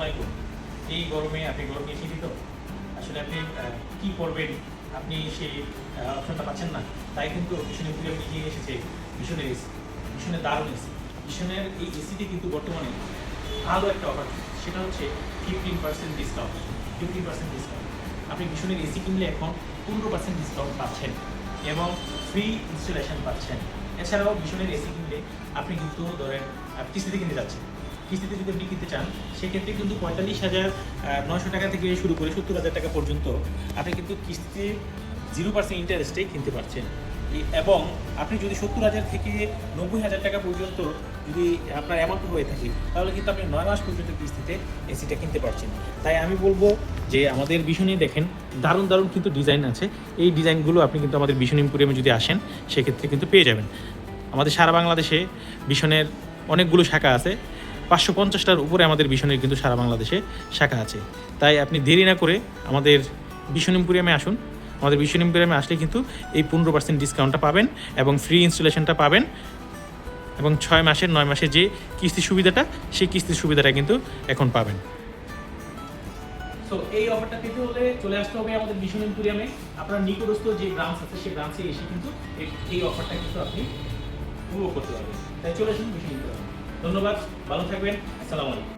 আলাইকুম। এই গরমে আপনি গরমে এসে দিত আসলে আপনি কি করবেন, আপনি সেই অপশনটা পাচ্ছেন না। তাই কিন্তু ভীষণের পুজো নিয়ে এসেছে ভীষণের এসি, ভীষণের দারুণ এসি। ভীষণের এই এসিতে কিন্তু বর্তমানে ভালো একটা অফার, সেটা হচ্ছে 15% ডিসকাউন্ট। 15% ডিসকাউন্ট আপনি ভীষণের এসি কিনলে এখন 15% ডিসকাউন্ট পাচ্ছেন এবং ফ্রি ইনস্টলেশন পাচ্ছেন। এছাড়াও ভীষণের এসি কিনলে আপনি কিন্তু ধরেন কিস্তিতে কিনতে যাচ্ছেন, কিস্তিতে যদি আপনি কিনতে চান সেক্ষেত্রে কিন্তু 45,900 টাকা থেকে শুরু করে 70,000 টাকা পর্যন্ত আপনি কিন্তু কিস্তিতে 0% ইন্টারেস্টে কিনতে পারছেন। এবং আপনি যদি 70,000 থেকে 90,000 টাকা পর্যন্ত যদি আপনার অ্যামাউন্ট হয়ে থাকে তাহলে কিন্তু আপনি 9 মাস পর্যন্ত কিস্তিতে এসিটা কিনতে পারছেন। তাই আমি বলবো যে আমাদের ভীষণে দেখেন দারুণ দারুণ কিন্তু ডিজাইন আছে। এই ডিজাইনগুলো আপনি কিন্তু আমাদের ভীষণ এম্পোরিয়ামে যদি আসেন সেক্ষেত্রে কিন্তু পেয়ে যাবেন। আমাদের সারা বাংলাদেশে ভীষণের অনেকগুলো শাখা আছে, 550টার উপরে আমাদের ভীষণের কিন্তু সারা বাংলাদেশে শাখা আছে। তাই আপনি দেরি না করে আমাদের ভীষণ এম্পোরিয়ামে আসুন। আমাদের ভীষণ এম্পোরিয়ামে আসলে কিন্তু এই 15% ডিসকাউন্টটা পাবেন এবং ফ্রি ইনস্টলেশনটা পাবেন এবং 6 মাসের 9 মাসের যে কিস্তি সুবিধাটা সেই কিস্তির সুবিধাটা কিন্তু এখন পাবেন। সো এই অফারটা পেতে হলে চলে আসতে হবে আমাদের ভীষণ এম্পোরিয়ামে। আপনার নিকটস্থ যে ব্রাঞ্চ আছে সেই ব্রাঞ্চে এসে কিন্তু এই অফারটা কিন্তু আপনি উপভোগ করতে পারবেন। তাই চলে আসুন ভীষণ এম্পোরিয়ামে। ধন্যবাদ, ভালো থাকবেন, আসসালামু আলাইকুম।